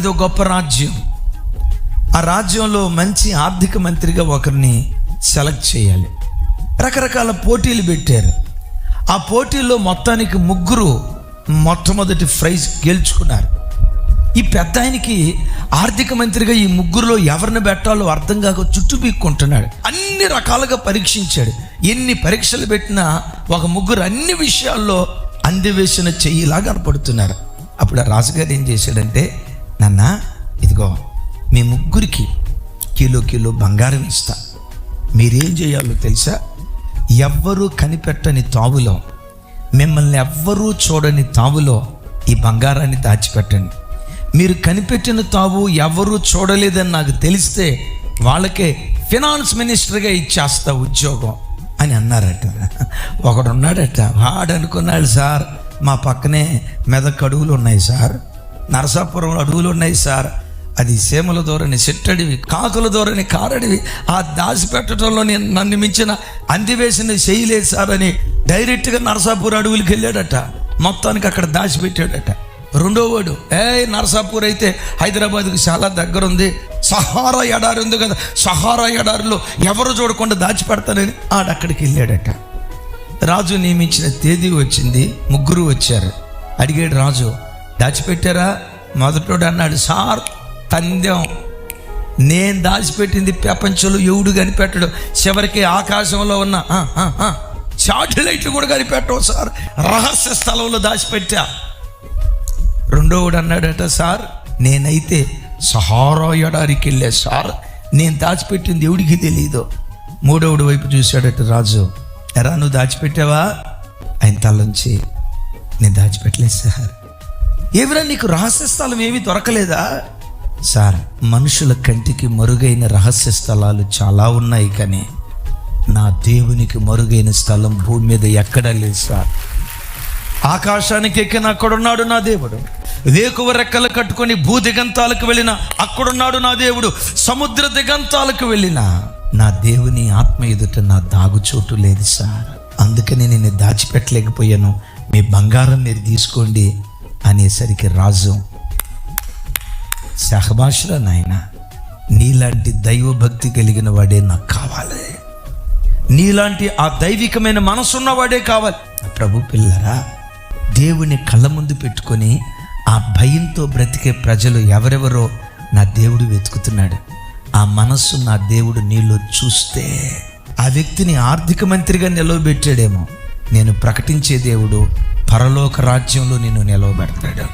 అది ఒక గొప్ప రాజ్యం. ఆ రాజ్యంలో మంచి ఆర్థిక మంత్రిగా ఒకరిని సెలెక్ట్ చేయాలి. రకరకాల పోటీలు పెట్టారు. ఆ పోటీల్లో మొత్తానికి 3 మొట్టమొదటి ప్రైజ్ గెలుచుకున్నారు. ఈ పెద్ద ఆయనకి ఆర్థిక మంత్రిగా ఈ 3లో ఎవరిని పెట్టాలో అర్థం కాక చుట్టూ పీక్కుంటున్నాడు. అన్ని రకాలుగా పరీక్షించాడు. ఎన్ని పరీక్షలు పెట్టినా ఒక 3 అన్ని విషయాల్లో అందివేసిన చెయ్యిలా కనపడుతున్నారు. అప్పుడు ఆ రాజుగారు ఏం చేశాడంటే, నాన్న ఇదిగో మీ 3కి కిలో బంగారం ఇస్తా. మీరేం చేయాలో తెలుసా? ఎవ్వరూ కనిపెట్టని తావులో, మిమ్మల్ని ఎవ్వరూ చూడని తావులో ఈ బంగారాన్ని దాచిపెట్టండి. మీరు కనిపెట్టిన తావు ఎవరూ చూడలేదని నాకు తెలిస్తే వాళ్ళకే ఫినాన్స్ మినిస్టర్గా ఇచ్చేస్తా ఉద్యోగం అని అన్నారట. ఒకడు ఉన్నాడట, వాడు అనుకున్నాడు, సార్ మా పక్కనే మెదక్ అడవులు ఉన్నాయి సార్, నరసాపురం అడవులు ఉన్నాయి సార్, అది సీమల దూరని చెట్టడివి, కాకుల దూరని కారడివి, ఆ దాచిపెట్టడంలో నన్ను మించిన అందివేసిన చేయలేదు సార్ అని డైరెక్ట్గా నరసాపూర్ అడవులకి వెళ్ళాడట. మొత్తానికి అక్కడ దాచిపెట్టాడట. రెండోవాడు, నరసాపూర్ అయితే హైదరాబాద్కి చాలా దగ్గర ఉంది, సహారా ఎడారి ఉంది కదా, సహారా ఎడారిలో ఎవరు చూడకుండా దాచిపెడతానని ఆడక్కడికి వెళ్ళాడట. రాజు నియమించిన తేదీ వచ్చింది. 3 వచ్చారు. అడిగాడు రాజు, దాచిపెట్టారా? మొదటోడు అన్నాడు, సార్ పందెం, నేను దాచిపెట్టింది ప్రపంచంలో ఎవడు కనిపెట్టడు, చివరికి ఆకాశంలో ఉన్న శాటిలైట్లు కూడా కనిపెట్టవు సార్, రహస్య స్థలంలో దాచిపెట్టా. రెండోవాడు అన్నాడట, సార్ నేనైతే సహారా ఎడారికి వెళ్ళా సార్, నేను దాచిపెట్టింది ఎవడికి తెలీదు. మూడోవాడు వైపు చూశాడట రాజు, ఎరా నువ్వు దాచిపెట్టావా? ఆయన తలంచి, నేను దాచిపెట్టలేదు సార్. ఏమిరా నీకు రహస్య స్థలం ఏమీ దొరకలేదా? సార్ మనుషుల కంటికి మరుగైన రహస్య స్థలాలు చాలా ఉన్నాయి, కానీ నా దేవునికి మరుగైన స్థలం భూమి మీద ఎక్కడా లేదు సార్. ఆకాశానికి ఎక్కిన అక్కడున్నాడు నా దేవుడు, వేకువ రెక్కలు కట్టుకొని భూ దిగంతాలకు వెళ్ళిన అక్కడున్నాడు నా దేవుడు, సముద్ర దిగంతాలకు వెళ్ళిన నా దేవుని ఆత్మ ఎదుట నా దాగుచోటు లేదు సార్. అందుకని నేను దాచిపెట్టలేకపోయాను, మీ బంగారం మీరు తీసుకోండి అనేసరికి రాజు, సహబాషురా నాయన, నీలాంటి దైవభక్తి కలిగిన వాడే నాకు కావాలి, నీలాంటి ఆ దైవికమైన మనసున్నవాడే కావాలి. ప్రభు పిల్లరా, దేవుని కళ్ళ ముందు పెట్టుకొని ఆ భయంతో బ్రతికే ప్రజలు ఎవరెవరో నా దేవుడు వెతుకుతున్నాడు. ఆ మనస్సు నా దేవుడు నీలో చూస్తే ఆ వ్యక్తిని ఆర్థిక మంత్రిగా నిలవబెట్టాడేమో. నేను ప్రకటించే దేవుడు పరలోక రాజ్యంలో నిన్ను నిలవబెడతాడు.